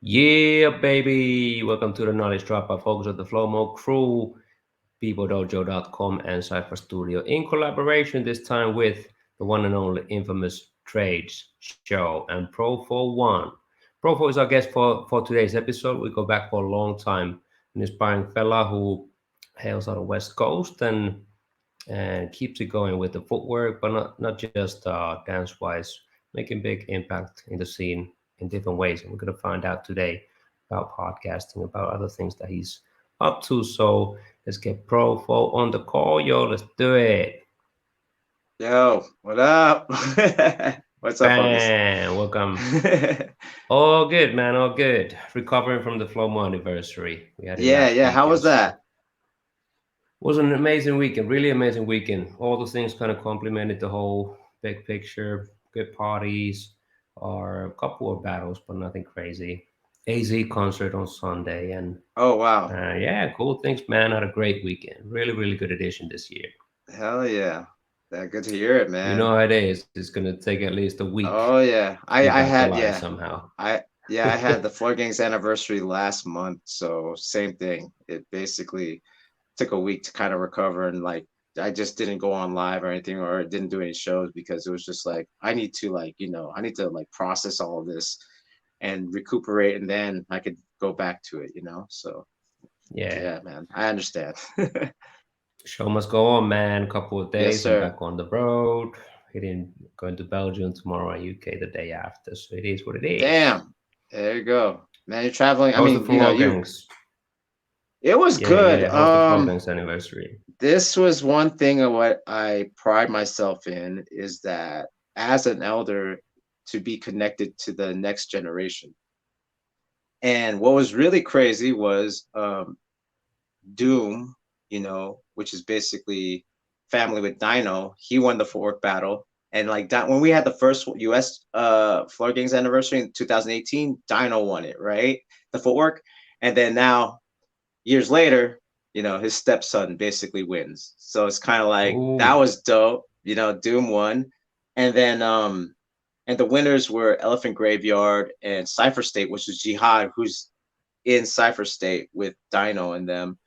Yeah, baby. Welcome to the Knowledge Drop by Focus of the Flow Mode crew, peopledojo.com and Cypher Studio in collaboration this time with the one and only infamous Trades Show and Profo One. Profo is our guest for today's episode. We go back for a long time, an inspiring fella who hails out of West Coast and keeps it going with the footwork, but not just dance wise, making big impact in the scene in different ways. And we're gonna find out today about podcasting, about other things that he's up to. So let's get Profo on the call, yo. Let's do it. Yo, what up? What's up, August? Bam, welcome. All good, man. All good. Recovering from the Flow Anniversary. We had it last Yeah. How weekend. was that? Was an amazing weekend, really amazing weekend. All the things kind of complemented the whole big picture. Good parties, or a couple of battles, but nothing crazy. AZ concert on Sunday, and Oh, wow. yeah, cool things, man. Had a great weekend. Really, really good edition this year. Hell yeah. Good to hear it, You know man. how it is. It's gonna take at least a week Oh yeah. to be I back had alive yeah. somehow. I had the Floor Gangz Anniversary last month, so same thing. It basically took a week to kind of recover, and like I just didn't go on live or anything, or didn't do any shows because it was just like I need to I need to like process all of this and recuperate, and then I could go back to it. So Yeah, yeah, man, I understand. show must go on, man. Couple of Yes, days and sir. back on the road. Hitting going to Belgium tomorrow and UK the day after. So it is what it is. Damn. There you go. Man, you're traveling. I How's the mean, Floor you Gangz? it was Yeah, good. yeah. How's the Floor Gangz Anniversary? This was one thing of what I pride myself in is that as an elder to be connected to the next generation. And what was really crazy was Doom, which is basically family with Dino. He won the footwork battle. And like that, when we had the first US Floor Gangz Anniversary in 2018, Dino won it, right? The footwork. And then now, years later, his stepson basically wins. So it's kind of like that Ooh, was dope. Doom won. And then and the winners were Elephant Graveyard and Cypher State, which is Jihad, who's in Cypher State with Dino and them.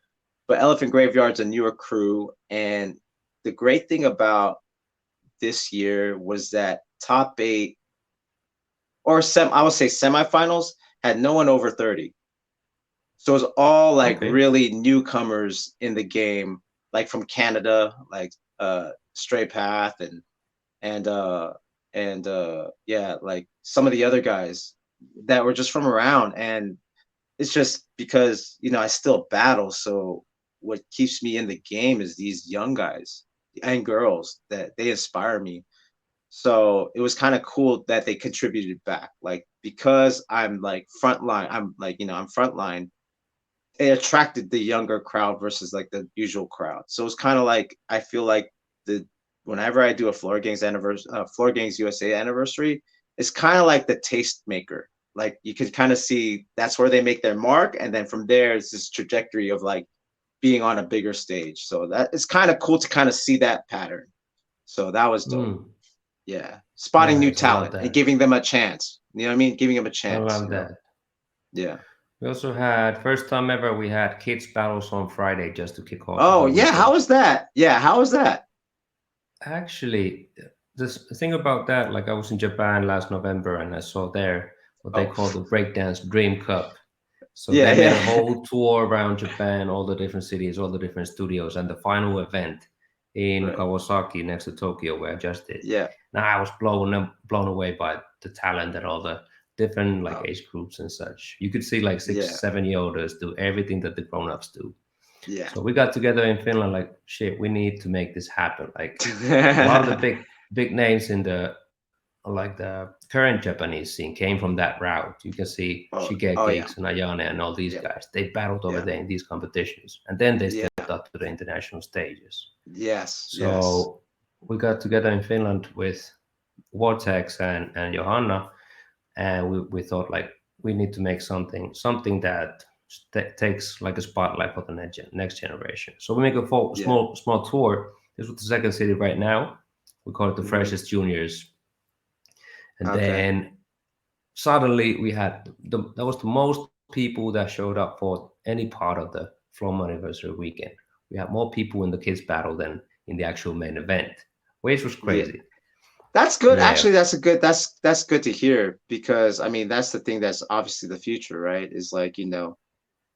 But Elephant Graveyard's a newer crew, and the great thing about this year was that top eight I would say semifinals had no one over 30. So it was all like okay. really newcomers in the game, like from Canada, like Stray Path and yeah, like some of the other guys that were just from around. And it's just because I still battle, so what keeps me in the game is these young guys and girls that they inspire me. So it was kind of cool that they contributed back, like because I'm like frontline, I'm frontline. It attracted the younger crowd versus like the usual crowd. So it's kind of like I feel like the whenever I do a Floor Gangz USA anniversary, it's kind of like the taste maker. Like you could kind of see that's where they make their mark, and then from there it's this trajectory of like being on a bigger stage. So that it's kind of cool to kind of see that pattern. So that was dope. Mm, Yeah, spotting new nice. I love talent and that. giving them a chance. You know what I mean? Giving them a I chance. love that. Yeah. We also had first time ever we had kids battles on Friday just to kick off the Oh whole yeah, how weekend. was that? Yeah, how was that? Actually, this thing about that, like I was in Japan last November and I saw there what they Oh, call the Breakdance Dream Cup. So yeah, they made a yeah, whole tour around Japan, all the different cities, all the different studios, and the final event in right. Kawasaki next to Tokyo, where I just did. Yeah. Now I was blown away by the talent and all the different like Oh, age groups and such. You could see like yeah, 6, 7 year olds do everything that the grown ups do. yeah. So we got together in Finland, like shit, we need to make this happen. Like a lot of the big names in the like the current Japanese scene came from that route. You can see Oh, oh Shigekix yeah, and Ayane and all these yeah, guys. They battled over yeah, there in these competitions, and then they yeah. stepped up to the international stages. Yes, yes. So we got together in Finland with Vortex and Johanna, and we thought like we need to make something that takes like a spotlight for the next generation. So we make a Yeah. small tour. This was the second city right now. We call it the Hmm. Freshest Juniors, and Okay. then suddenly we had that was the most people that showed up for any part of the Floor Anniversary weekend. We had more people in the kids battle than in the actual main event, which was Yeah. crazy. That's good. Yeah, Actually, that's good to hear because I mean that's the thing that's obviously the future, right? Is like,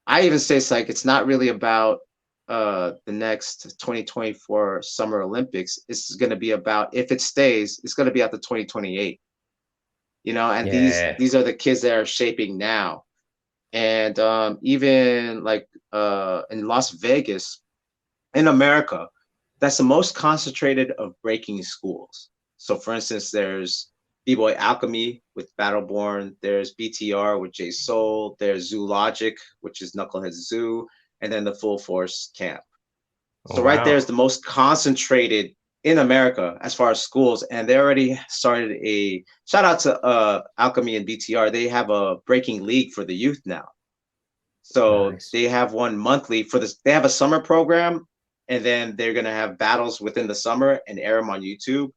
I even say it's like it's not really about the next 2024 Summer Olympics. It's going to be about, if it stays, it's going to be at the 2028. And these yeah, these are the kids that are shaping now. And even like in Las Vegas, in America, that's the most concentrated of breaking schools. So, for instance, there's B-Boy Alchemy with Battleborn. There's BTR with J Soul. There's Zoo Logic, which is Knucklehead Zoo, and then the Full Force Camp. oh So right there is wow, the most concentrated in America as far as schools, and they already started a shout out to Alchemy and BTR. They have a breaking league for the youth now. So nice. they have one monthly for this. They have a summer program, and then they're gonna have battles within the summer and air them on YouTube.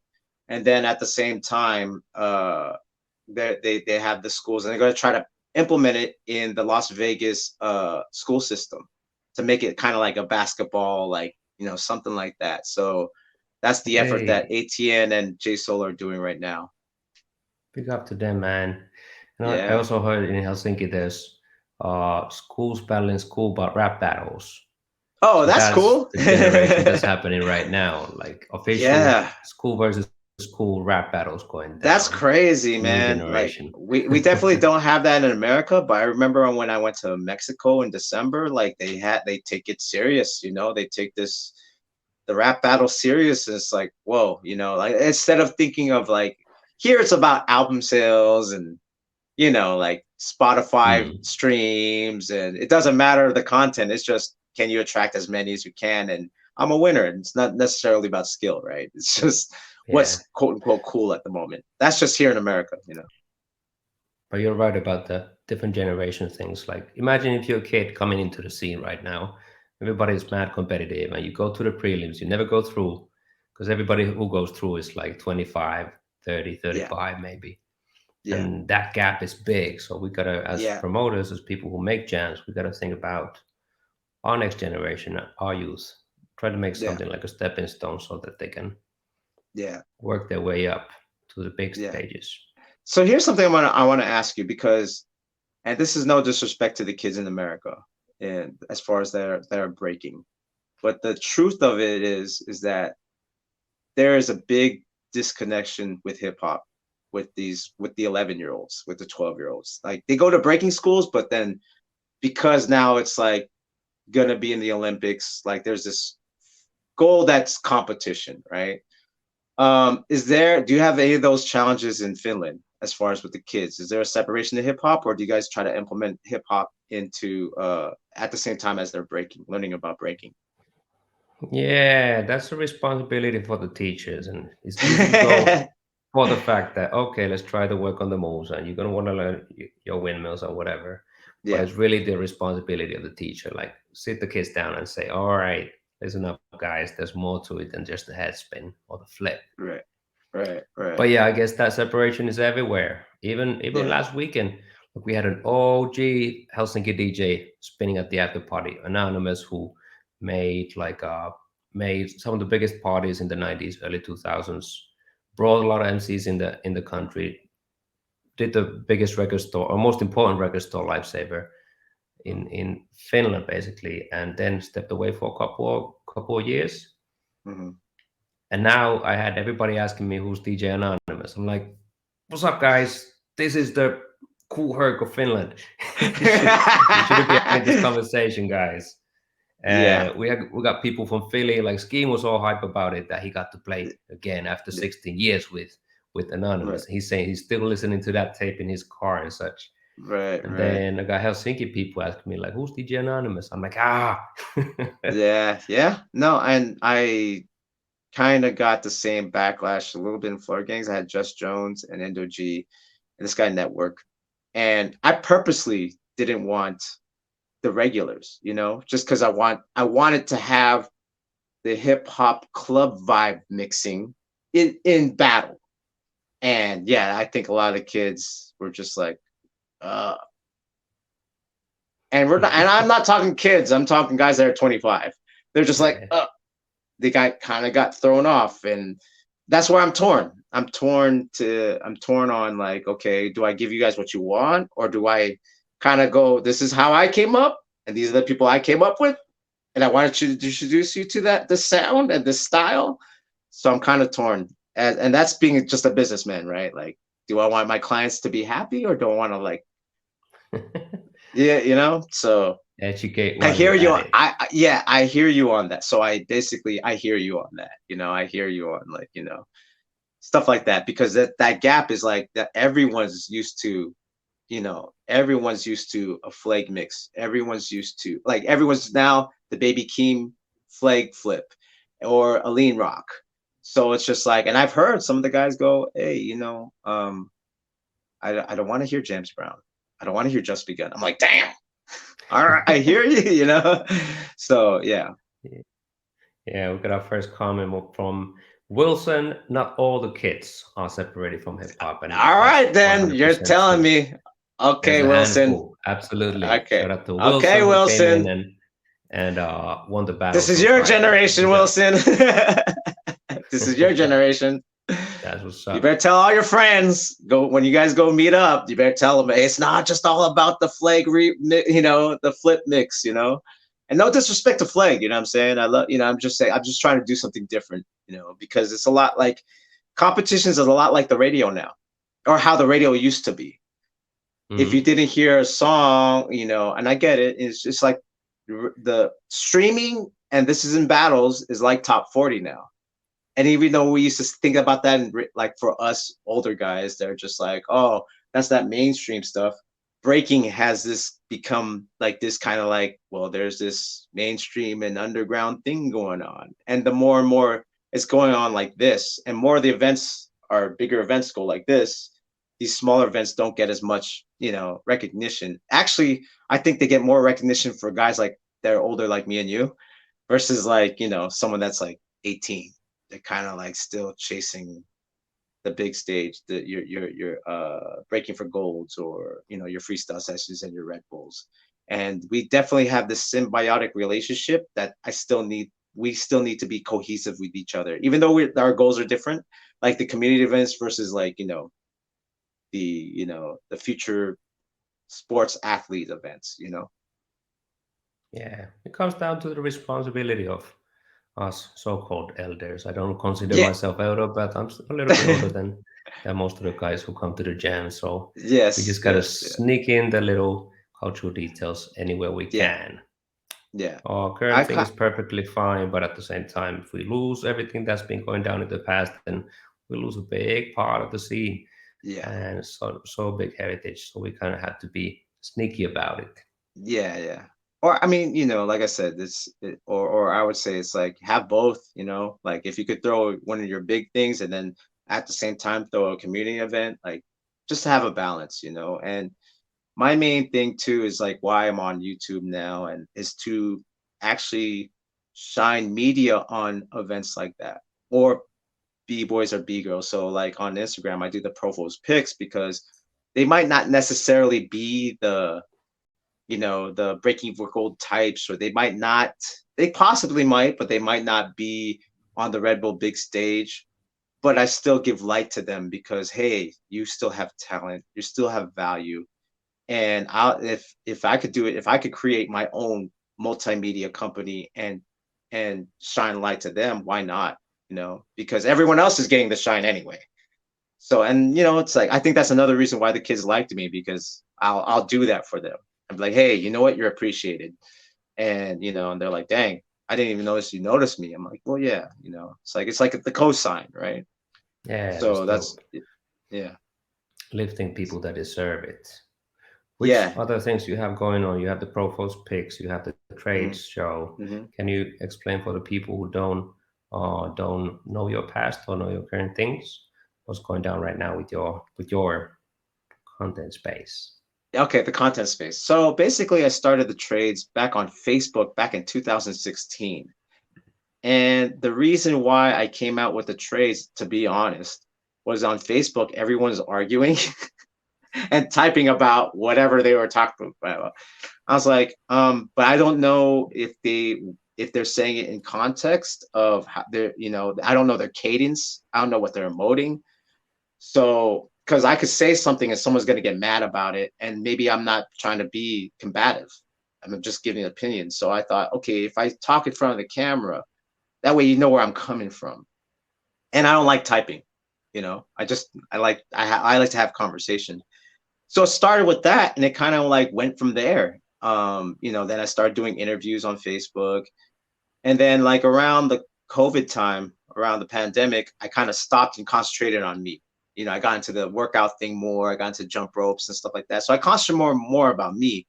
And then at the same time, they have the schools, and they're gonna try to implement it in the Las Vegas school system to make it kind of like a basketball, like something like that. So that's the effort that Hey, ATN and J Soul are doing right now. big up to them, man. And I Yeah. also heard in Helsinki there's schools battling school but rap battles. Oh, So that's that's cool. the generation that's happening right now. Like official Yeah. school versus school rap battles going That's down. crazy, New man. Like generation. we definitely don't have that in America, but I remember when I went to Mexico in December, like they take it serious, they take the rap battle serious. And it's like, whoa, like instead of thinking of like here it's about album sales and like Spotify Mm, streams, and it doesn't matter the content, it's just can you attract as many as you can, and I'm a winner. And it's not necessarily about skill, right? It's just yeah. what's quote unquote cool at the moment. That's just here in America. But you're right about the different generation things. Like imagine if you're a kid coming into the scene right now, everybody's mad competitive and you go to the prelims, you never go through because everybody who goes through is like 25, 30, Yeah, 35 maybe. yeah, And that gap is big. So we gotta, as yeah, promoters, as people who make jams, we gotta think about our next generation, our youth. Try to make yeah, something like a stepping stone so that they can yeah, work their way up to the big yeah. stages. So here's something I want to ask you, because, and this is no disrespect to the kids in America, and as far as that are breaking, but the truth of it is that there is a big disconnection with hip hop, with the 11-year-olds, with the 12-year-olds. Like they go to breaking schools, but then because now it's like gonna be in the Olympics, like there's this goal that's competition, right? Do you have any of those challenges in Finland as far as with the kids? Is there a separation to hip hop, or do you guys try to implement hip hop into at the same time as they're learning about breaking? Yeah, that's a responsibility for the teachers, and it's easy to go for the fact that okay, let's try to work on the moves, and you're gonna want to learn your windmills or whatever. But Yeah, it's really the responsibility of the teacher. Like sit the kids down and say, "All right, listen up, guys. There's more to it than just the head spin or the flip." right, right, But right. yeah, I guess that separation is everywhere. Even Yeah, last weekend, like we had an OG Helsinki DJ spinning at the after party, anonymous who made made some of the biggest parties in the 90s, early 2000s, brought a lot of MCs in the country, did the biggest record store or most important record store lifesaver in Finland basically, and then stepped away for a couple of years. hmm. And now I had everybody asking me who's DJ Anonymous. I'm like, what's up, guys? This is the cool Herc of Finland. You shouldn't be having this conversation, guys. Yeah, We got people from Philly. Like Scheme was all hype about it that he got to play again after yeah, 16 years with right, Anonymous. He's saying he's still listening to that tape in his car and such. right, And right. then I got Helsinki people asking me like, "Who's DJ Anonymous?" I'm like, "Ah." Yeah, yeah. No, and I kind of got the same backlash a little bit in Floor Gangs. I had Just Jones and Endo G and this guy Network, and I purposely didn't want the regulars, just because I wanted to have the hip hop club vibe mixing in battle. And yeah, I think a lot of kids were just like, uh, and we're not, and I'm not talking kids. I'm talking guys that are 25. They're just like, Yeah. they kind of got thrown off, and that's where I'm torn. I'm torn on like, okay, do I give you guys what you want, or do I kind of go, this is how I came up, and these are the people I came up with, and I wanted to introduce you to the sound and the style. So I'm kind of torn, and that's being just a businessman, right? Like, do I want my clients to be happy, or do I want to like, yeah, So Educate I while hear you're you. at it. Yeah, I hear you on that. So I hear you on that. I hear you on like, stuff like that, because that gap is like that everyone's used to, everyone's used to a flag mix. Everyone's used to like everyone's now the baby Keem flag flip or a lean rock. So it's just like, and I've heard some of the guys go, hey, I don't want to hear James Brown. I don't want to hear Just Begun. I'm like, damn. All right, I hear you. So yeah. Yeah, we got our first comment from Wilson. Not all the kids are separated from hip hop, and All that's right, then you're 100% telling true. me. There's Okay, a Wilson. handful, absolutely. Okay. Shout out to Okay, Wilson who came in Wilson. and won the This battles is on your Friday. So generation, big up. Wilson. This is your generation. That's what's You better up. tell all your friends. Go when you guys go meet up. You better tell them, hey, it's not just all about the the flip mix. And no disrespect to flag. You know what I'm saying? I love. I'm just saying. I'm just trying to do something different. Because it's a lot like competitions is a lot like the radio now, or how the radio used to be. If you Hmm. didn't hear a song, and I get it, it's just like the streaming, and this is in battles, is like top 40 now. And even though we used to think about that, and like for us older guys, they're just like, oh, that's that mainstream stuff. Breaking has this become like this kind of like, well, there's this mainstream and underground thing going on. And the more and more it's going on like this, and more of the events are bigger events go like this, these smaller events don't get as much, recognition. Actually, I think they get more recognition for guys like that are older like me and you versus like, someone that's like 18. They're kind of like still chasing the big stage, your breaking for golds, or your freestyle sessions and your Red Bulls. And we definitely have this symbiotic relationship that we still need to be cohesive with each other, even though our goals are different, like the community events versus like, the future sports athlete events. Yeah, it comes down to the responsibility of us so-called elders. I don't consider Yeah. myself elder, but I'm a little bit older than most of the guys who come to the jam. So we Yes, just gotta yes, yeah. sneak in the little cultural details anywhere we Yeah, can. yeah. Our I current thing is ca- perfectly fine, but at the same time, if we lose everything that's been going down in the past, then we lose a big part of the scene yeah. and so big heritage. So we kind of had to be sneaky about it. Yeah, yeah. Or I mean, like I said, or I would say it's like have both. Like if you could throw one of your big things and then at the same time throw a community event, like just to have a balance. And my main thing too is like why I'm on YouTube now, and is to actually shine media on events like that, or B boys or B girls. So like on Instagram, I do the Profo's picks because they might not necessarily be the breaking for gold types, or they possibly might, but they might not be on the Red Bull big stage. But I still give light to them because hey, you still have talent, you still have value. And if I could do it, if I could create my own multimedia company and shine light to them, why not? Because everyone else is getting the shine anyway. So, and it's like I think that's another reason why the kids liked me, because I'll do that for them. I'm like, hey, you know what? You're appreciated. And and they're like, dang, I didn't even notice you noticed me. I'm like, well, yeah, it's like the cosign, right? Yeah, So just that's yeah. lifting people that deserve it. Which Yeah. other things you have going on? You have the Profos picks, you have the trades Mm-hmm. show. Mm-hmm. Can you explain for the people who don't know your past or know your current things? What's going down right now with your content space? Okay, the content space. So basically, I started the trades back on Facebook back in 2016. And the reason why I came out with the trades, to be honest, was on Facebook, everyone's arguing and typing about whatever they were talking about. I was like, but I don't know if they're saying it in context of how they're, I don't know their cadence. I don't know what they're emoting. So, because I could say something and someone's going to get mad about it, and maybe I'm not trying to be combative. I'm just giving an opinion. So I thought, okay, if I talk in front of the camera, that way you know where I'm coming from. And I don't like typing, I like to have conversation. So it started with that, and it kind of like went from there. Then I started doing interviews on Facebook, and then like around the COVID time, around the pandemic, I kind of stopped and concentrated on me. I got into the workout thing more. I got into jump ropes and stuff like that. So I concentrated more about me.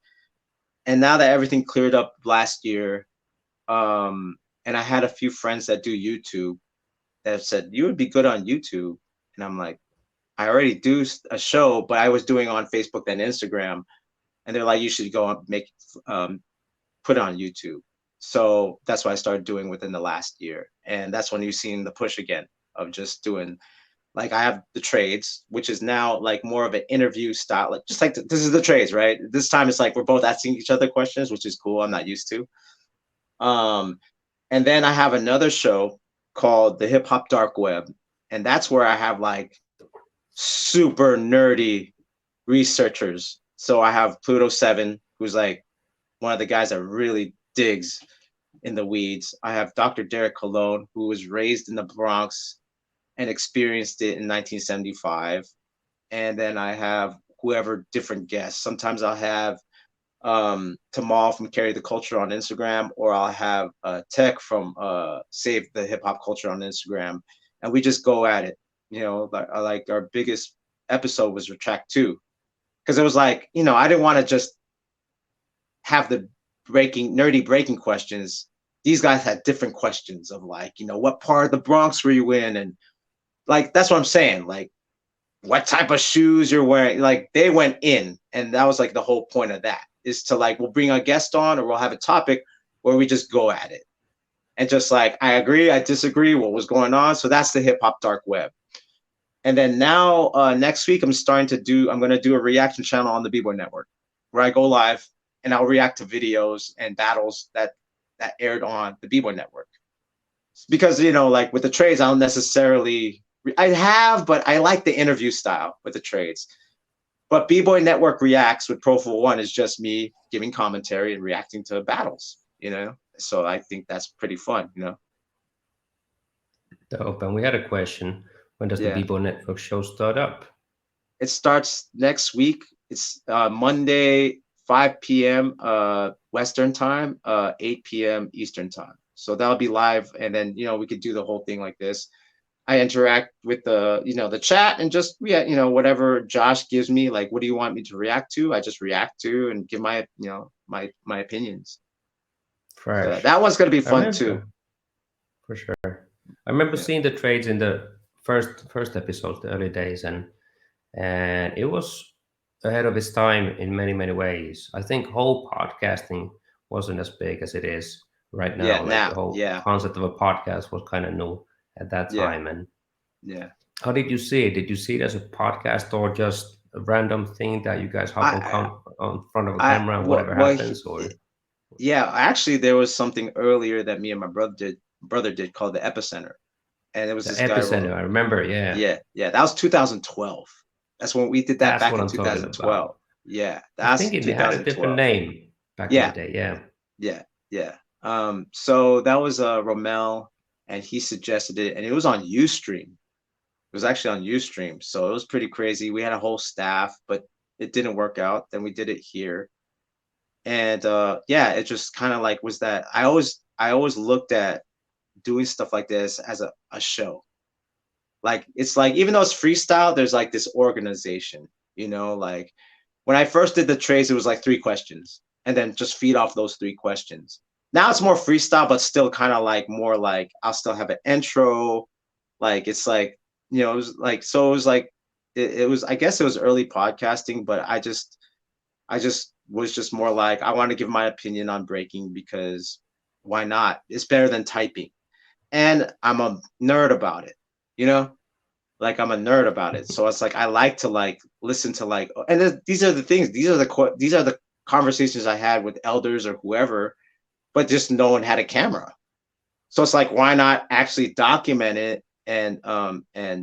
And now that everything cleared up last year, and I had a few friends that do YouTube that said, you would be good on YouTube. And I'm like, I already do a show, but I was doing on Facebook and Instagram. And they're like, you should go and put it on YouTube. So that's what I started doing within the last year. And that's when you've seen the push again of just doing, like, I have the trades, which is now like more of an interview style, like just like this is the trades, right? This time it's like we're both asking each other questions, which is cool. I'm not used to. And then I have another show called the Hip Hop Dark Web. And that's where I have like super nerdy researchers. So I have Pluto 7, who's like one of the guys that really digs in the weeds. I have Dr. Derek Cologne, who was raised in the Bronx and experienced it in 1975. And then I have whoever different guests. Sometimes I'll have Tamal from Carry the Culture on Instagram, or I'll have Tech from Save the Hip Hop Culture on Instagram. And we just go at it. Like our biggest episode was track 2. Because it was like, I didn't want to just have the nerdy breaking questions. These guys had different questions of like, what part of the Bronx were you in? And like, that's what I'm saying. Like, what type of shoes you're wearing? Like, they went in. And that was like the whole point of that, is to like, we'll bring a guest on, or we'll have a topic where we just go at it. And just like, I agree, I disagree, what was going on. So that's the Hip Hop Dark Web. And then now next week, I'm going to do a reaction channel on the B-Boy Network where I go live and I'll react to videos and battles that aired on the B-Boy Network. Because, like with the trades, I don't necessarily, but I like the interview style with the trades. But B-Boy Network Reacts with Profo 1 is just me giving commentary and reacting to battles, So I think that's pretty fun, Dope. And we had a question. When does the B-Boy Network show start up? It starts next week. It's Monday, 5 p.m. Western time, 8 p.m. Eastern time. So that'll be live. And then, we could do the whole thing like this. I interact with the chat and just, whatever Josh gives me, like, what do you want me to react to? I just react to and give my, my opinions. So that one's going to be fun too. For sure. I remember seeing the trades in the first episodes, the early days, and it was ahead of its time in many ways. I think whole podcasting wasn't as big as it is right now. The whole concept of a podcast was kind of new at that time. And how did you see it? Did you see it as a podcast or just a random thing that you guys hop on front of a camera and whatever happens? Actually, there was something earlier that me and my brother did called the Epicenter. And it was this Epicenter, guy. I remember, yeah. That was 2012. That's when we did that back in 2012. Yeah, that's I think it had a different name back in the day. Yeah. So that was Romel, and he suggested it, and it was on Ustream. It was actually on Ustream, so it was pretty crazy. We had a whole staff, but it didn't work out. Then we did it here, and it just kind of like was that. I always looked at doing stuff like this as a show. Like, it's like, even though it's freestyle, there's like this organization, like when I first did the trades, it was like 3 questions and then just feed off those 3 questions. Now it's more freestyle, but still kind of like more like I'll still have an intro. Like, it's like, it was like, so it was like, it was, I guess it was early podcasting, but I just was just more like, I want to give my opinion on breaking because why not? It's better than typing. And I'm a nerd about it, like I'm a nerd about it. So it's like I like to like listen to like, and these are the things, these are the conversations I had with elders or whoever, but just no one had a camera. So it's like, why not actually document it? And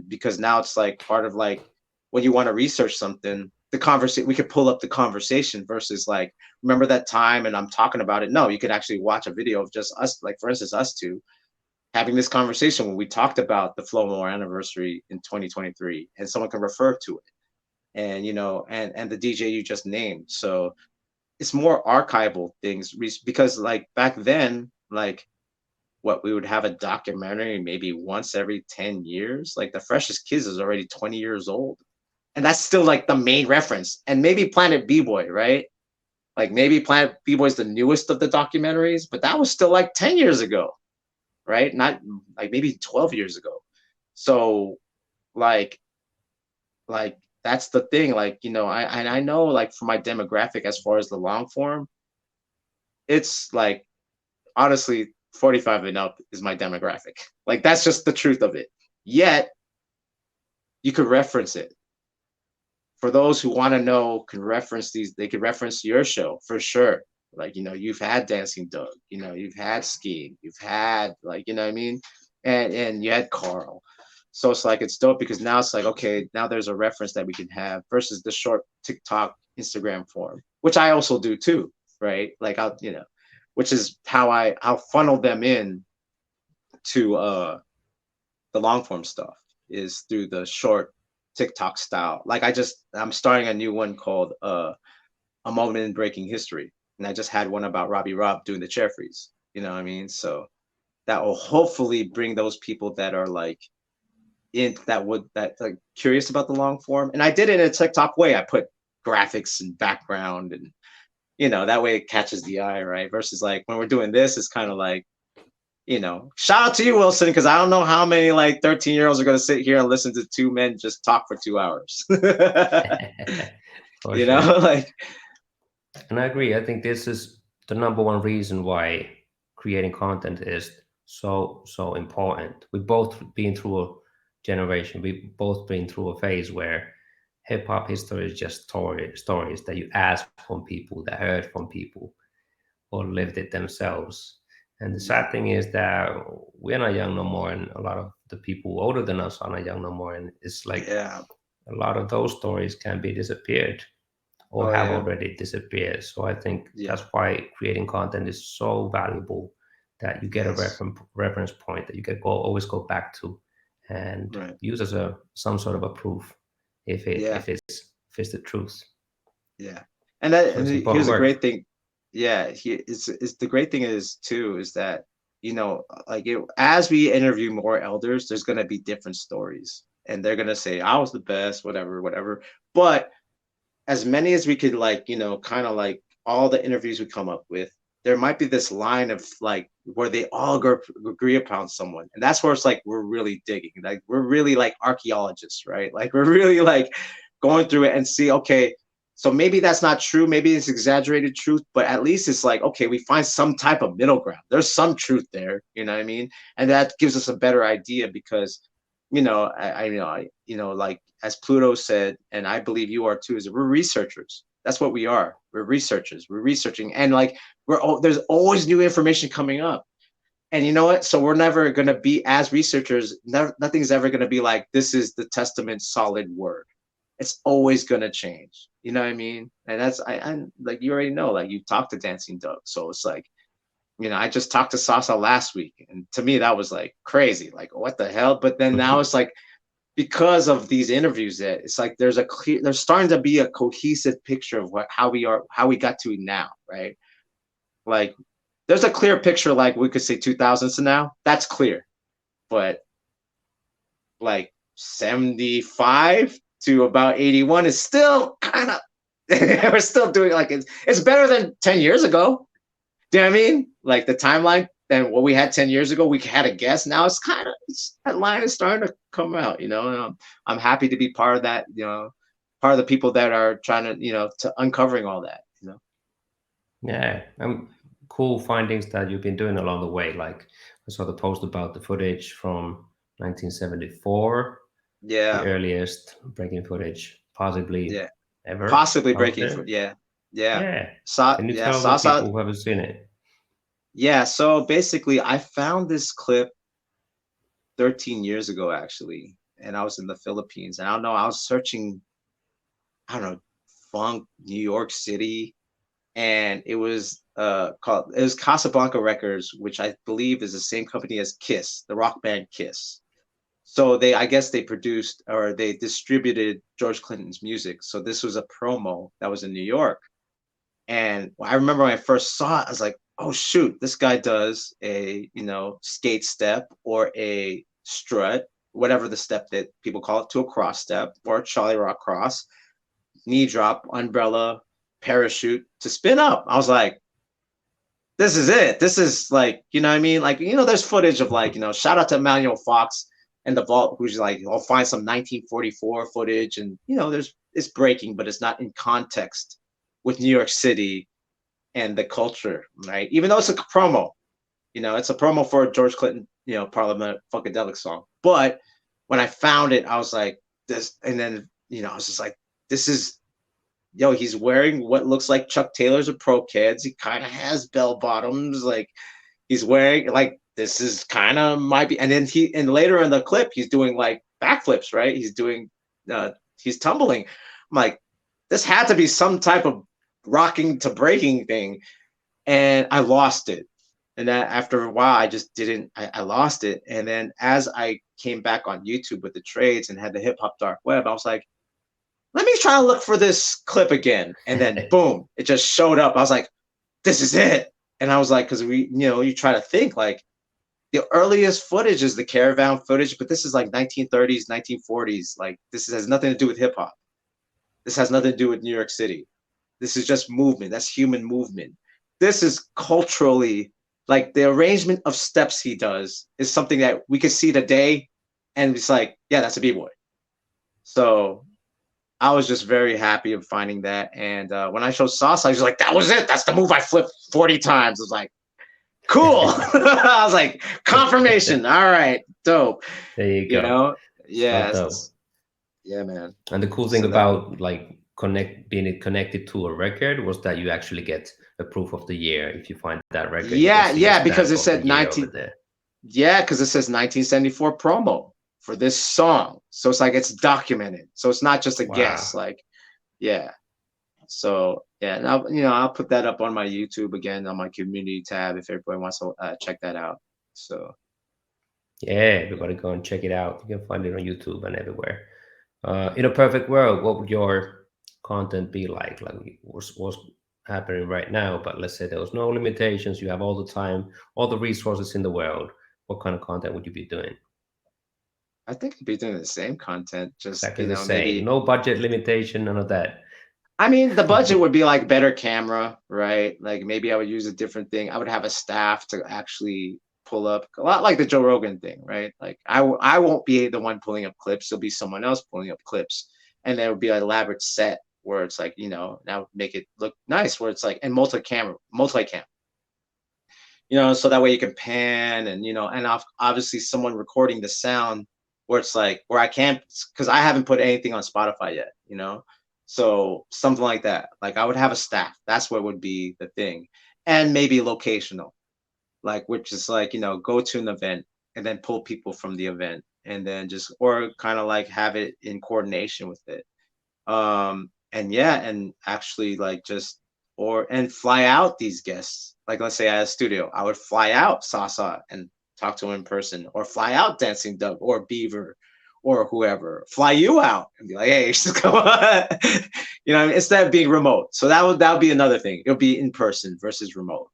because now it's like part of like when you want to research something, the conversation, we could pull up the conversation versus like, remember that time and I'm talking about it. No, you could actually watch a video of just us, like for instance, us two having this conversation when we talked about the Floor Anniversary in 2023, and someone can refer to it. And you know, and the DJ you just named. So it's more archival things because like back then, like what we would have a documentary maybe once every 10 years. Like the Freshest Kids is already 20 years old. And that's still like the main reference. And maybe Planet B-Boy, right? Like maybe Planet B-Boy is the newest of the documentaries, but that was still like 10 years ago, right? Not like maybe 12 years ago. So like that's the thing. Like, you know, I know like for my demographic as far as the long form, it's like honestly 45 and up is my demographic. Like that's just the truth of it. Yet you could reference it. For those who want to know, can reference these, they could reference your show for sure. Like, you know, you've had Dancing Doug, you know, you've had skiing, you've had like, you know what I mean? And you had Carl. So it's like it's dope because now it's like, okay, now there's a reference that we can have versus the short TikTok, Instagram form, which I also do too, right? Like I'll, you know, which is how I'll funnel them in to the long form stuff is through the short TikTok style. Like I'm starting a new one called A Moment in Breaking History. And I just had one about Robbie Robb doing the chair freeze. You know what I mean? So that will hopefully bring those people that are like that like curious about the long form. And I did it in a TikTok way. I put graphics and background and you know, that way it catches the eye, right? Versus like when we're doing this, it's kind of like, you know, shout out to you, Wilson, because I don't know how many like 13-year-olds are going to sit here and listen to two men just talk for 2 hours. For You sure. know, like, And I agree. I think this is the number one reason why creating content is so important. We both been through a generation. We both been through a phase where hip hop history is just stories that you ask from people, that heard from people, or lived it themselves. And the sad thing is that we're not young no more, and a lot of the people older than us are not young no more. And it's like yeah, a lot of those stories can be disappeared or oh have yeah, already disappeared. So I think yeah, that's why creating content is so valuable, that you get a yes, reference point that you can always go back to and right, use as a some sort of a proof if yeah, it's the truth. yeah. And that So it's here's important the work. great thing. Yeah, it's the great thing is too is that you know like as we interview more elders, there's gonna be different stories, and they're gonna say I was the best, whatever, whatever. But as many as we could like you know kind of like all the interviews we come up with there might be this line of like where they all agree upon someone and that's where it's like we're really digging like we're really like archaeologists right like we're really like going through it and see okay so maybe that's not true maybe it's exaggerated truth but at least it's like okay we find some type of middle ground there's some truth there you know what I mean and that gives us a better idea because you know, you know, like as Pluto said, and I believe you are too, is we're researchers. That's what we are. We're researchers. We're researching, and like there's always new information coming up. And you know what? So we're never gonna be as researchers. Nothing's ever gonna be like this is the testament solid word. It's always gonna change. You know what I mean? And that's I like you already know. Like you talked to Dancing Doug, so it's like you know, I just talked to Sasa last week, and to me that was like crazy, like what the hell? But then now it's like because of these interviews, that it's like there's starting to be a cohesive picture of how we got to now, right? Like there's a clear picture, like we could say 2000s to now, that's clear, but like 75 to about 81 is still kind of we're still doing like it's better than 10 years ago. Do you know what I mean? Like the timeline than what we had 10 years ago, we had a guess. Now it's kind of that line is starting to come out, you know. And I'm happy to be part of that, you know, part of the people that are trying to, you know, to uncovering all that, you know. Yeah, cool findings that you've been doing along the way. Like I saw the post about the footage from 1974 the Yeah. earliest breaking footage possibly Yeah. ever Possibly out breaking there. foot. Yeah. Yeah. Yeah. Can you Yeah. tell the Sasa. people who haven't seen it? Yeah. So basically, I found this clip 13 years ago, actually, and I was in the Philippines. And I don't know, I was searching, I don't know, funk, New York City, and it was Casablanca Records, which I believe is the same company as Kiss, the rock band Kiss. So I guess they produced or they distributed George Clinton's music. So this was a promo that was in New York. And I remember when I first saw it, I was like, oh shoot, this guy does a, skate step or a strut, whatever the step that people call it, to a cross step or a Charlie Rock cross, knee drop, umbrella, parachute to spin up. I was like, this is it. This is like, you know what I mean? Like, there's footage of like, shout out to Emmanuel Fox and the vault, who's like, I'll find some 1944 footage, and it's breaking, but it's not in context with New York City and the culture, right? Even though it's a promo, it's a promo for a George Clinton, Parliament Funkadelic song. But when I found it, I was like, this, and then, I was just like, this is, he's wearing what looks like Chuck Taylor's or Pro Kids. He kind of has bell bottoms. Like he's wearing like, this is kind of might be. And then and later in the clip, he's doing like backflips, right? He's tumbling. I'm like, this had to be some type of rocking to breaking thing. And I lost it. And then after a while, I just didn't, I lost it. And then as I came back on YouTube with the trades and had the hip hop dark web, I was like, let me try to look for this clip again. And then boom, it just showed up. I was like, this is it. And I was like, because you try to think like the earliest footage is the caravan footage, but this is like 1930s, 1940s. Like this has nothing to do with hip hop. This has nothing to do with New York City. This is just movement. That's human movement. This is culturally, like the arrangement of steps he does is something that we could see today. And it's like, yeah, that's a B-boy. So I was just very happy of finding that. And when I showed Sauce, I was like, that was it. That's the move I flipped 40 times. I was like, cool. I was like, confirmation. All right, dope. There you go. So dope. Yes. Yeah, man. And the cool thing So that, about like being connected to a record was that you actually get a proof of the year. If you find that record, you can see a because stamp it of the said year over 19. there. Yeah, because it says 1974 promo for this song. So it's like it's documented. So it's not just a guess. Wow. Like, yeah. So yeah, and I'll put that up on my YouTube again on my community tab if everybody wants to check that out. So Yeah, everybody go and check it out. You can find it on YouTube and everywhere. In a perfect world, what would your content be like? Like what's happening right now? But let's say there was no limitations. You have all the time, all the resources in the world. What kind of content would you be doing? I think I'd be doing the same content, just Exactly the same. maybe. No budget limitation, none of that. I mean, the budget would be like better camera, right? Like maybe I would use a different thing. I would have a staff to actually pull up, a lot like the Joe Rogan thing, right? Like I won't be the one pulling up clips. There'll be someone else pulling up clips, and there would be an elaborate set where it's like, now make it look nice, where it's like, and multi-cam, so that way you can pan and, and obviously someone recording the sound where it's like, where I can't, because I haven't put anything on Spotify yet, so something like that. Like I would have a staff. That's what would be the thing. And maybe locational, like, which is like, go to an event and then pull people from the event and then just, or kind of like have it in coordination with it. And yeah, and actually like just, and fly out these guests. Like let's say I had a studio, I would fly out Sasa and talk to him in person, or fly out Dancing Doug or Beaver or whoever, fly you out and be like, hey, just come on. Instead of being remote. So that would be another thing. It'll be in person versus remote,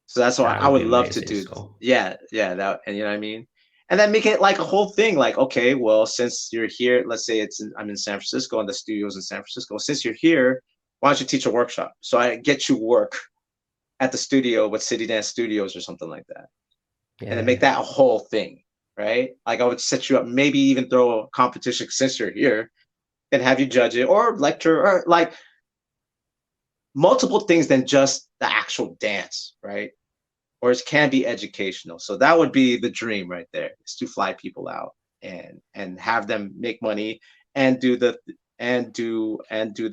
So that's what That I would would be love to amazing. do. So Yeah, that, and you know what I mean? And then make it like a whole thing. Like, okay, well, since you're here, let's say I'm in San Francisco and the studio's in San Francisco. Since you're here, why don't you teach a workshop? So I get you work at the studio with City Dance Studios or something like that. And then make yeah, that a whole thing, right? Like I would set you up, maybe even throw a competition since you're here and have you judge it or lecture or like multiple things than just the actual dance, right? Or it can be educational. So that would be the dream right there, is to fly people out. and have them make money and do the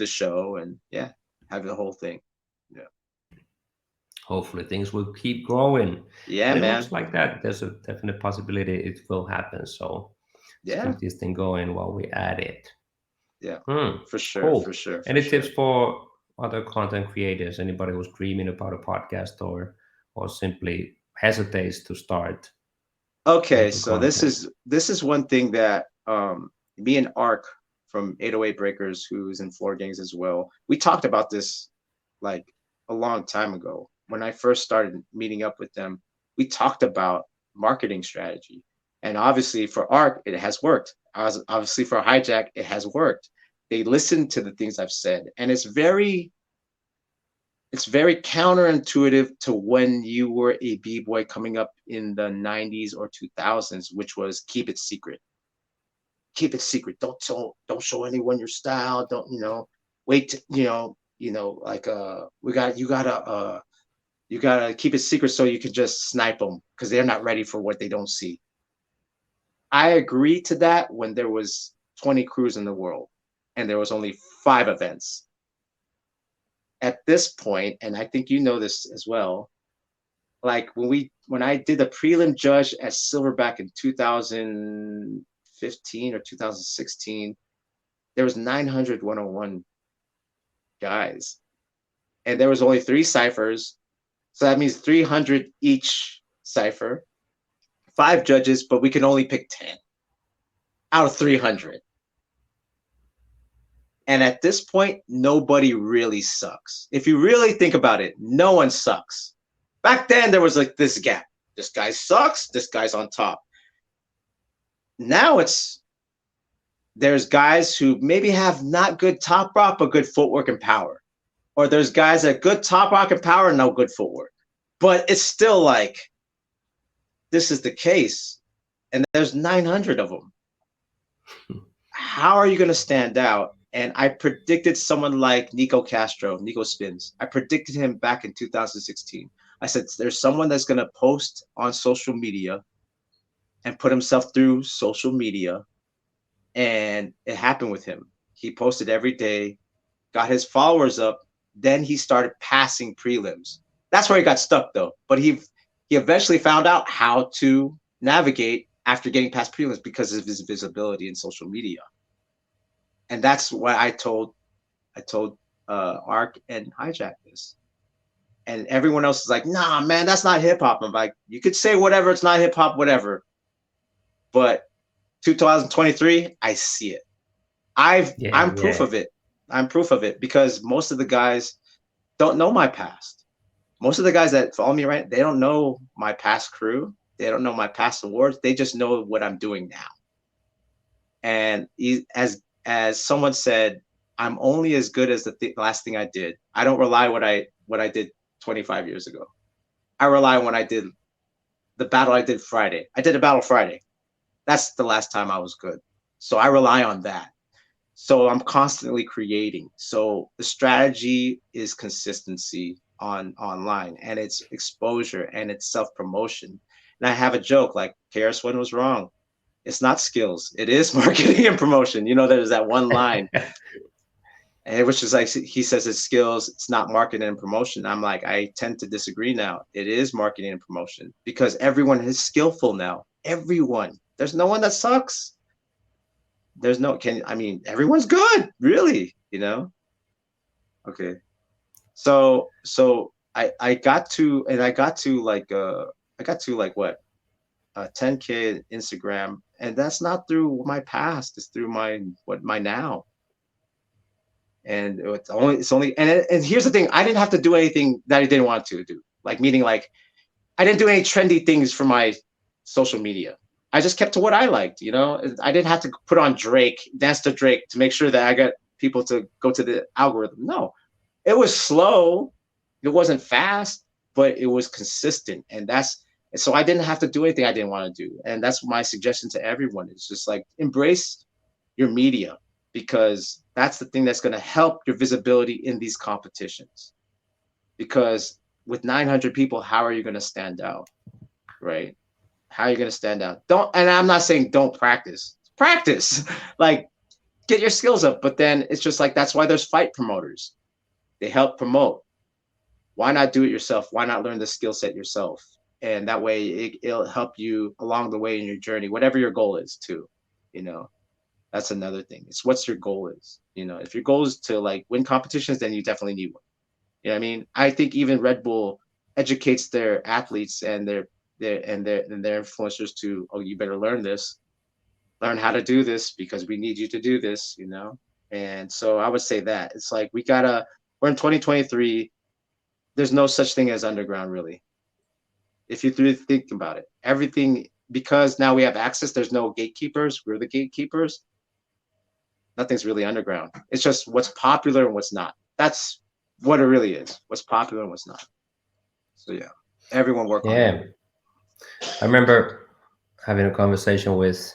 show, and yeah, have the whole thing. Yeah. Hopefully things will keep growing. Yeah, And it man. looks like that there's a definite possibility it will happen. So let's Yeah. keep this thing going while we add it. Yeah. Hmm, For sure. For cool. sure. For Any tips sure. for other content creators? Anybody who's dreaming about a podcast or simply hesitates to start Okay, making so content? this is one thing that me and Ark from 808 Breakers, who's in Floor Gangz as well, we talked about this like a long time ago. When I first started meeting up with them, we talked about marketing strategy. And obviously for Ark, it has worked. As obviously for Hijack, it has worked. They listen to the things I've said, and it's very counterintuitive to when you were a b-boy coming up in the 90s or 2000s, which was keep it secret. Keep it secret. Don't show anyone your style. Don't, wait to, like you gotta keep it secret so you can just snipe them because they're not ready for what they don't see. I agree to that when there was 20 crews in the world and there was only 5 events. At this point, and I think you know this as well, like when I did the prelim judge at Silverback in 2015 or 2016, there was 900 101 guys, and there was only 3 ciphers, so that means 300 each cipher, 5 judges, but we can only pick 10 out of 300. And at this point, nobody really sucks. If you really think about it, no one sucks. Back then, there was like this gap. This guy sucks. This guy's on top. Now there's guys who maybe have not good top rock, but good footwork and power. Or there's guys that good top rock and power and no good footwork. But it's still like, this is the case. And there's 900 of them. How are you going to stand out? And I predicted someone like Nico Castro, Nico Spins. I predicted him back in 2016. I said, there's someone that's going to post on social media and put himself through social media. And it happened with him. He posted every day, got his followers up. Then he started passing prelims. That's where he got stuck, though. But he eventually found out how to navigate after getting past prelims because of his visibility in social media. And that's why I told Ark and Hijack this. And everyone else is like, nah, man, that's not hip hop. I'm like, you could say whatever, it's not hip hop, whatever. But 2023, I see it. I'm proof of it. I'm proof of it because most of the guys don't know my past. Most of the guys that follow me, right, they don't know my past crew. They don't know my past awards. They just know what I'm doing now. And as someone said, I'm only as good as the last thing I did. I don't rely what I did 25 years ago. I rely on what I did, the battle I did Friday. I did a battle Friday. That's the last time I was good. So I rely on that. So I'm constantly creating. So the strategy is consistency online, and it's exposure, and it's self-promotion. And I have a joke like KRS-One was wrong. It's not skills. It is marketing and promotion. There's that one line, and which is like he says it's skills. It's not marketing and promotion. I'm like, I tend to disagree now. It is marketing and promotion because everyone is skillful now. Everyone. There's no one that sucks. Everyone's good, really. Okay. So I got to what 10K Instagram, and that's not through my past, it's through my now. And it's only and here's the thing, I didn't have to do anything that I didn't want to do, like meaning like I didn't do any trendy things for my social media. I just kept to what I liked. I didn't have to put on dance to Drake to make sure that I got people to go to the algorithm. No, it was slow. It wasn't fast, but it was consistent. And so I didn't have to do anything I didn't want to do. And that's my suggestion to everyone. It's just like, embrace your media, because that's the thing that's going to help your visibility in these competitions. Because with 900 people, how are you going to stand out? Right. How are you going to stand out? Don't, and I'm not saying don't practice. Practice. Like get your skills up, but then it's just like that's why there's fight promoters. They help promote. Why not do it yourself? Why not learn the skill set yourself? And that way it'll help you along the way in your journey, whatever your goal is too. You know, that's another thing. It's what's your goal is. You know, if your goal is to like win competitions, then you definitely need one. You know what I mean? I think even Red Bull educates their athletes and their influencers to, oh, you better learn this, learn how to do this because we need you to do this, you know? And so I would say that it's like we're in 2023. There's no such thing as underground, really. If you really think about it, everything, because now we have access, there's no gatekeepers. We're the gatekeepers. Nothing's really underground. It's just what's popular and what's not. That's what it really is. What's popular and what's not. So yeah, everyone work on that. Yeah, I remember having a conversation with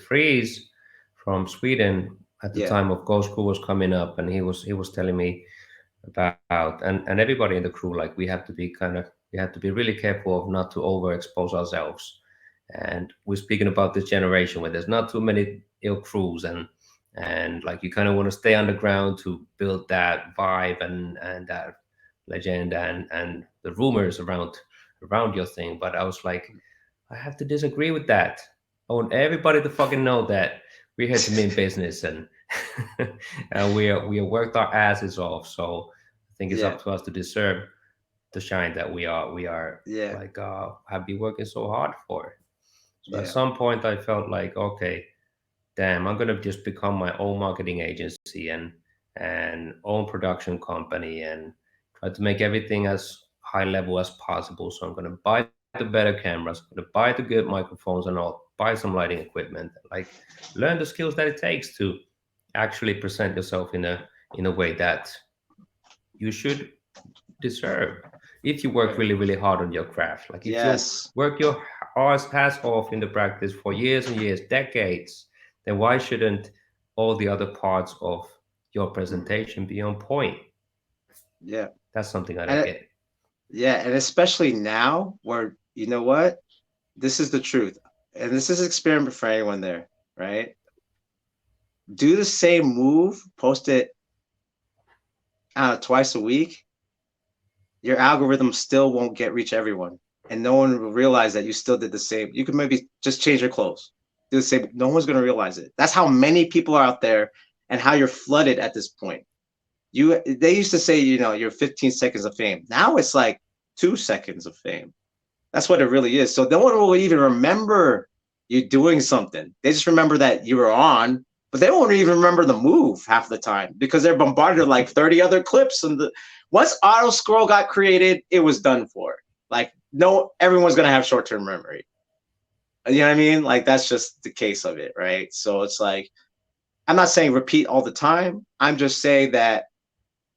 Freeze from Sweden at the Yeah, time of Go School was coming up, and he was telling me about, and everybody in the crew, like we have to be really careful of not to overexpose ourselves. And we're speaking about this generation where there's not too many ill crews, and like you kind of want to stay underground to build that vibe and that legend and the rumors around your thing. But I was like, I have to disagree with that. I want everybody to fucking know that we're here to mean business, and and we are worked our asses off. So I think it's yeah, up to us to deserve the shine that we are yeah, like have been working so hard for. So at yeah, some point I felt like, okay, damn, I'm gonna just become my own marketing agency and own production company and try to make everything as high level as possible. So I'm gonna buy the better cameras, I'm gonna buy the good microphones and all, buy some lighting equipment, like learn the skills that it takes to actually present yourself in a way that you should deserve if you work right. really hard on your craft. Like if you Yes, work your ass off in the practice for years and years, decades, then why shouldn't all the other parts of your presentation be on point? yeah, That's something I don't and get. yeah, and especially now, where you know what, this is the truth, and this is experiment for anyone there, right? Do the same move, post it twice a week, your algorithm still won't get reach everyone, and no one will realize that you still did the same. You could maybe just change your clothes, do the same. No one's gonna realize it. That's how many people are out there, and how you're flooded at this point. They used to say, you know, you're 15 seconds of fame. Now it's like 2 seconds of fame. That's what it really is. So no one will even remember you doing something. They just remember that you were on, but they won't even remember the move half the time because they're bombarded with like 30 other clips. And once auto scroll got created, it was done for. Like no, everyone's gonna have short term memory. You know what I mean? Like that's just the case of it, right? So it's like I'm not saying repeat all the time. I'm just saying that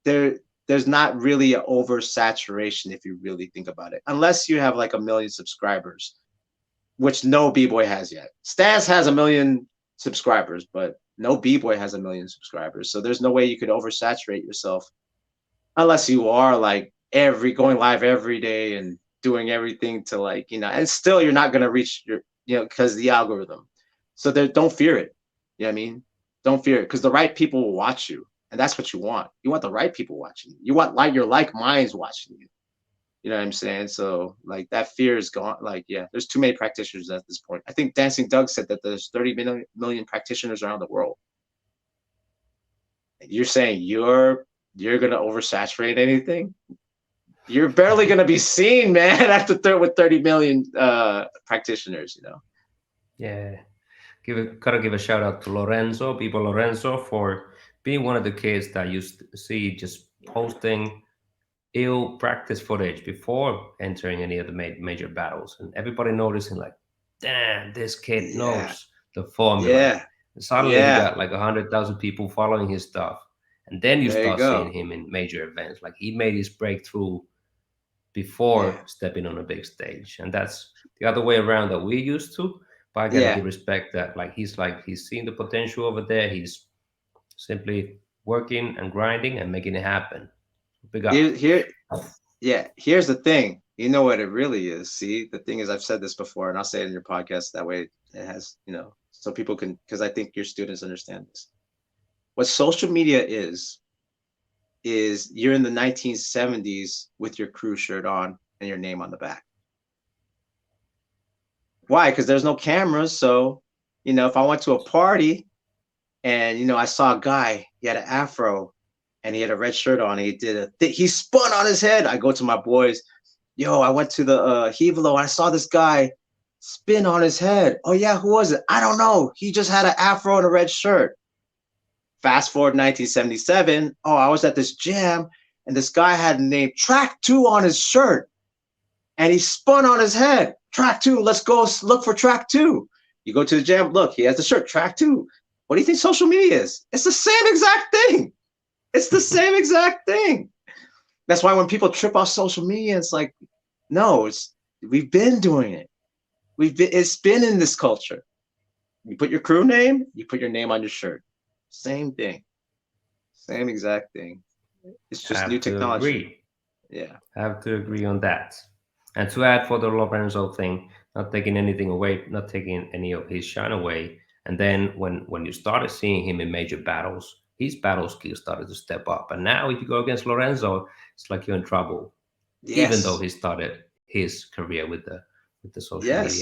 there there's not really an oversaturation if you really think about it, unless you have like a million subscribers, which no b-boy has yet. Stas has a million subscribers, but no b-boy has a million subscribers, so there's no way you could oversaturate yourself unless you are like every going live every day and doing everything to like, you know, and still you're not going to reach your, you know, because the algorithm. So there, don't fear it. You know what I mean? Don't fear it because the right people will watch you, and that's what you want. You want the right people watching you. You want like your like minds watching you. You know what I'm saying? So like that fear is gone. Like yeah, there's too many practitioners at this point. I think Dancing Doug said that there's 30 million practitioners around the world. You're saying you're gonna oversaturate anything? You're barely gonna be seen, man, after with 30 million practitioners. You know? Yeah, gotta give a shout out to Lorenzo, people Lorenzo, for being one of the kids that used to see just posting ill practice footage before entering any of the major battles, and everybody noticing like, damn, this kid Yeah, knows the formula. yeah, And suddenly he yeah. got like 100,000 people following his stuff, and then you There you start seeing go. him in major events. Like he made his breakthrough Yeah, before stepping on a big stage, and that's the other way around that we used to. But I gotta yeah. give respect that he's seen the potential over there. He's simply working and grinding and making it happen. Big up. Here, yeah. Here's the thing. You know what it really is. See, the thing is, I've said this before, and I'll say it in your podcast. That way, it has, so people can, because I think your students understand this. What social media is you're in the 1970s with your crew shirt on and your name on the back. Why? Because there's no cameras. So, if I went to a party and, I saw a guy, he had an afro and he had a red shirt on. He spun on his head. I go to my boys. Yo, I went to the Hevelo. I saw this guy spin on his head. Oh, yeah, who was it? I don't know. He just had an afro and a red shirt. Fast forward 1977. Oh, I was at this jam, and this guy had the name Track 2 on his shirt. And he spun on his head. Track 2, let's go look for Track 2. You go to the jam, look, he has the shirt, Track 2. What do you think social media is? It's the same exact thing. It's the same exact thing. That's why when people trip off social media, it's like, no, we've been doing it. It's been in this culture. You put your crew name, you put your name on your shirt. Same thing. Same exact thing. It's just new technology. Agree. Yeah. I have to agree on that. And to add for the Lorenzo thing, not taking anything away, not taking any of his shine away. And then when you started seeing him in major battles, his battle skills started to step up. And now if you go against Lorenzo, it's like you're in trouble. Yes. Even though he started his career with the social media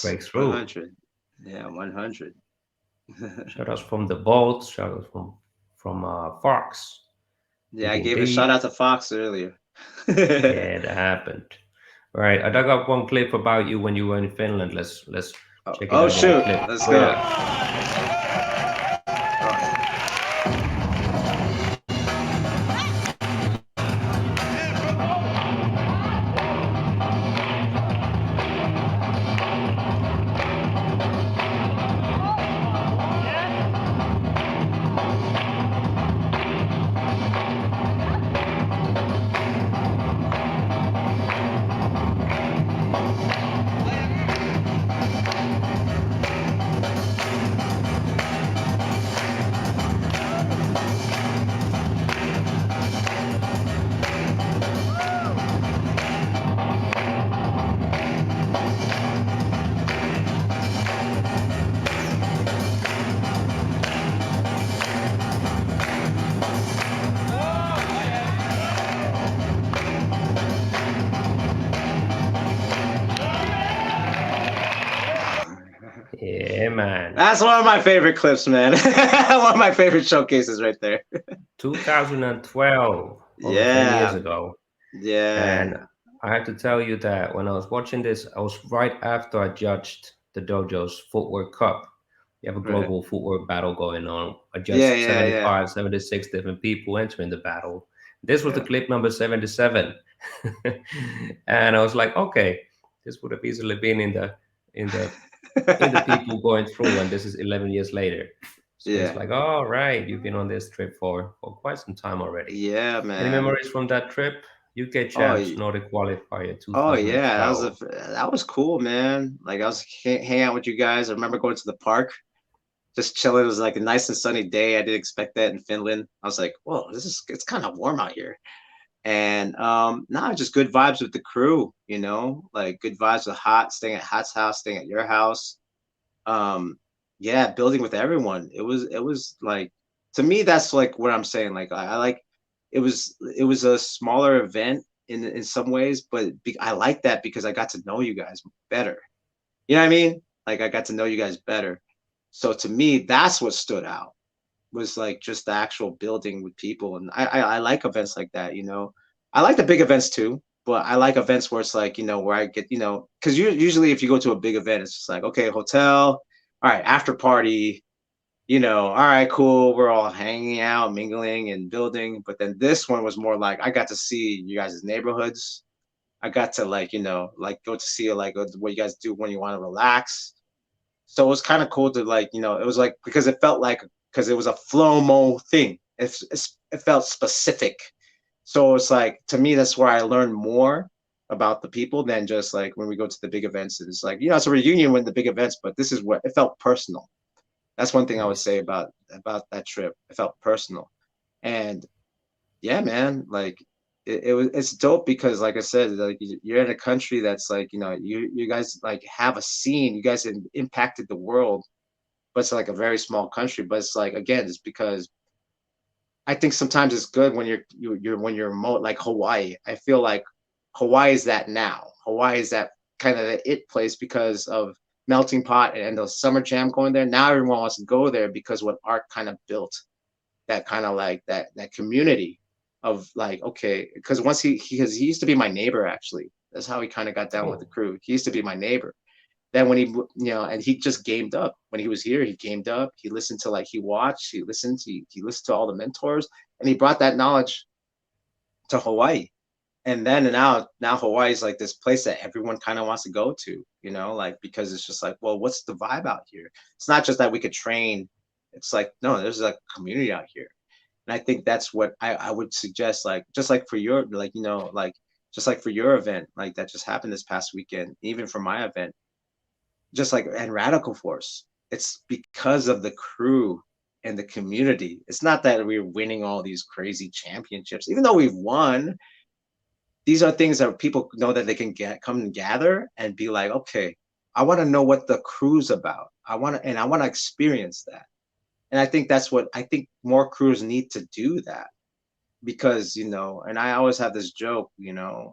breakthrough. 100. Yeah, 100. Shout outs from the Bolt, shout outs from Fox. Yeah, I gave a shout out to Fox earlier. Yeah, that happened. All right, I dug up one clip about you when you were in Finland. Let's check it out. Oh shoot, let's go. Yeah, man. That's one of my favorite clips, man. One of my favorite showcases right there. 2012, over 10 years ago. Yeah. And I have to tell you that when I was watching this, I was right after I judged the Dojo's Footwork Cup. You have a global footwork battle going on. I judged 75, 76 different people entering the battle. This was the clip number 77. And I was like, okay, this would have easily been in the people going through, and this is 11 years later. So it's like, all right, you've been on this trip for quite some time already. Yeah, man. Any memories from that trip? UK Champs Nordic Qualifier 2012. Oh yeah, that was cool, man. Like I was hanging out with you guys. I remember going to the park, just chilling. It was like a nice and sunny day. I didn't expect that in Finland. I was like, whoa, it's kind of warm out here. And just good vibes with the crew, like good vibes with staying at Hot's house, staying at your house. Building with everyone. It was like, to me, that's like what I'm saying. Like I like, it was a smaller event in some ways, but I like that because I got to know you guys better. You know what I mean? Like I got to know you guys better. So to me, that's what stood out, was like just the actual building with people. And I like events like that, I like the big events too, but I like events where it's like, where I get, because usually if you go to a big event, it's just like, okay, hotel, all right, after party, all right, cool, we're all hanging out, mingling and building. But then this one was more like, I got to see you guys' neighborhoods. I got to like go to see like what you guys do when you want to relax. So it was kind of cool to like, it was like, because it felt like, because it was a flow-mo thing. It felt specific. So it's like, to me, that's where I learned more about the people than just like when we go to the big events. It's like, it's a reunion with the big events, but this is what it felt personal. That's one thing I would say about that trip. It felt personal. And yeah, man, like it's dope because, like I said, like you're in a country that's like, you guys like have a scene. You guys impacted the world, but it's like a very small country. But it's like, again, it's because I think sometimes it's good when you're remote, like Hawaii. I feel like Hawaii is that now. Hawaii is that kind of the it place because of Melting Pot and the Summer Jam going there. Now everyone wants to go there because what Art kind of built, that kind of like that community of like, okay, because once he used to be my neighbor actually. That's how he kind of got down with the Oh, crew. He used to be my neighbor. Then when he, and he just gamed up. When he was here, he gamed up. He listened to, like, he watched, he listened to all the mentors, and he brought that knowledge to Hawaii. And then now Hawaii is like this place that everyone kind of wants to go to, like, because it's just like, well, what's the vibe out here? It's not just that we could train. It's like, no, there's a community out here. And I think that's what I would suggest, like, just like for your, like, like, just like for your event, like that just happened this past weekend, even for my event, just like, and Radical Force, it's because of the crew and the community. It's not that we're winning all these crazy championships, even though we've won. These are things that people know that they can come and gather and be like, okay, I want to know what the crew's about. I want to experience that. And I think that's what I think more crews need to do, that, because, and I always have this joke,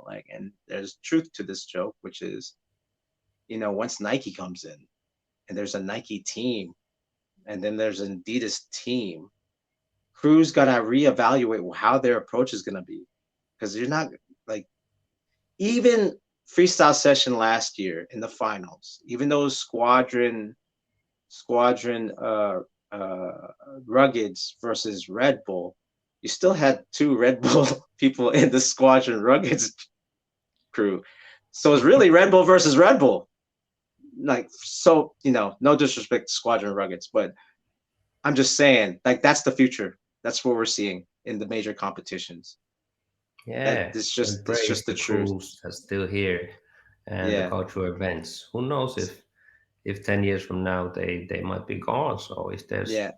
like, and there's truth to this joke, which is, once Nike comes in and there's a Nike team and then there's an Adidas team, crews got to reevaluate how their approach is going to be, because you're not, like, even freestyle session last year in the finals, even those squadron Ruggeds versus Red Bull, you still had two Red Bull people in the squadron Ruggeds crew. So it's really Red Bull versus Red Bull. Like, so, no disrespect to Squadron Ruggeds, but I'm just saying, like, that's the future. That's what we're seeing in the major competitions. That yeah. it's Embrace just the the truth. crews that's still here and the Yeah, cultural events. Who knows if 10 years from now they might be gone. So if there's yeah,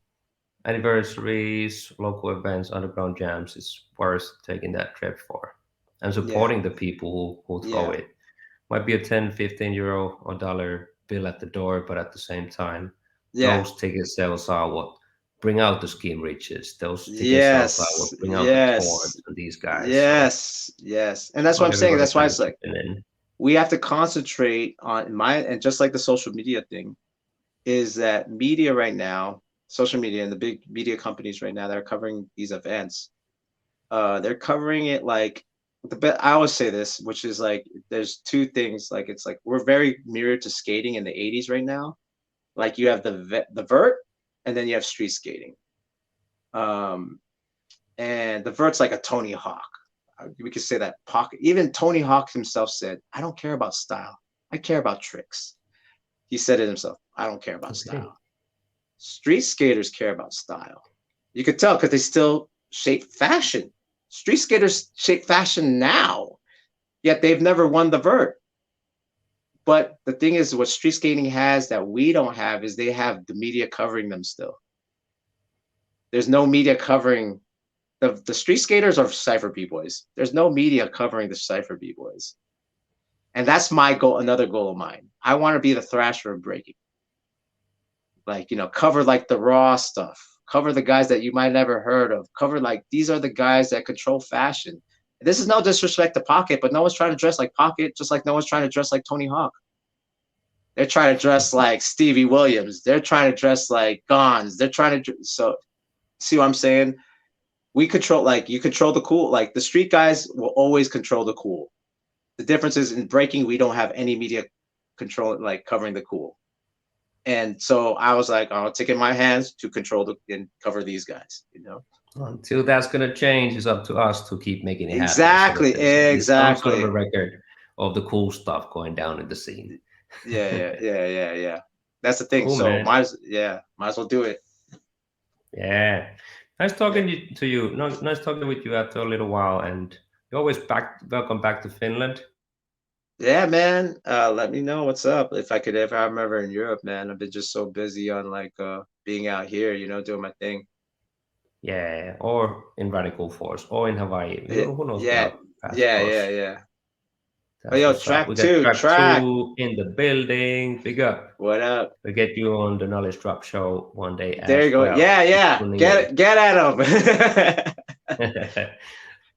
anniversaries, local events, underground jams, it's worth taking that trip for and yeah, supporting the people who throw yeah, it. Might be a 10, 15 euro or dollar bill at the door, but at the same time, yeah. those ticket sales are what bring out the scheme riches. Those ticket sales are Yes, what bring out the yes, tours and these guys. So yes, yes. And that's what not I'm saying. everybody That's why kind of it's like chipping in. we have to concentrate on and just like the social media thing, is that media right now, social media and the big media companies right now that are covering these events, they're covering it like I always say this, which is like there's two things. Like, it's like we're very mirrored to skating in the 80s right now. Like, you have the vert, and then you have street skating. Um, and the vert's like a Tony Hawk. We could say that pocket. Even Tony Hawk himself said, "I don't care about style. I care about tricks." He said it himself. I don't care about Okay. style. Street skaters care about style. You could tell because they still shape fashion. Street skaters shape fashion now, yet they've never won the vert. But the thing is, what street skating has that we don't have is they have the media covering them still. There's no media covering the street skaters are Cypher B-Boys. There's no media covering the Cypher B-Boys. And that's my goal, another goal of mine. I want to be the Thrasher of breaking. Like, cover like the raw stuff, cover the guys that you might never heard of, cover like these are the guys that control fashion. This is no disrespect to Pocket, but no one's trying to dress like Pocket, just like no one's trying to dress like Tony Hawk. They're trying to dress like Stevie Williams. They're trying to dress like Gons. They're trying to, so see what I'm saying? We control, like, you control the cool, like the street guys will always control the cool. The difference is in breaking, we don't have any media control, like covering the cool. And so I was like, I'll take it in my hands to control and cover these guys. Until that's gonna change, it's up to us to keep making it happen so that Exactly, there's at least some sort of a exactly. record of the cool stuff going down in the scene. Yeah, yeah, yeah, yeah, yeah. That's the thing. Cool, So man. might as well do it. Yeah. Nice Yeah. talking to you. Nice talking with you after a little while, and you're always back. Welcome back to Finland. Yeah, man. Let me know what's up. If I'm ever in Europe, man. I've been just so busy on like being out here, doing my thing. Yeah, or in Radical Force, or in Hawaii. Yeah, Who knows yeah, what? Paths Yeah, cross. yeah, yeah. Oh, That's yo, what's up. track We got two, track track. 2 in the building. Big up. What up? We'll get you on the Knowledge Drop show one day There as you go. well. Yeah, Keep yeah. tuning in. Get at him.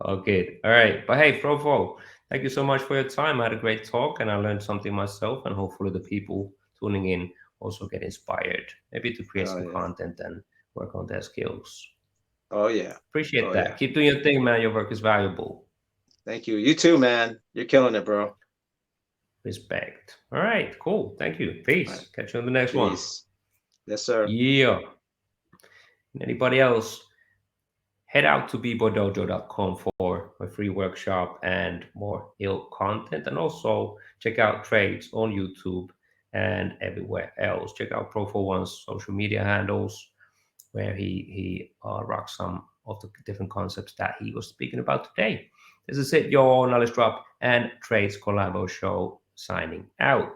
All good. All right. But hey, Profo, thank you so much for your time. I had a great talk and I learned something myself, and hopefully the people tuning in also get inspired, maybe to create Oh some yeah. content and work on their skills. Oh yeah. Appreciate Oh that. yeah. Keep doing your thing, man. Your work is valuable. Thank you. You too, man. You're killing it, bro. Respect. All right. Cool. Thank you. All right. Peace. Catch you on the next one. Peace. Yes, sir. Yeah. And anybody else, head out to bbodojo.com for a free workshop and more ill content. And also check out trades on YouTube and everywhere else. Check out Profo One's social media handles, where he rocks some of the different concepts that he was speaking about today. This is it, your Knowledge Drop and Trades Collabo show signing out.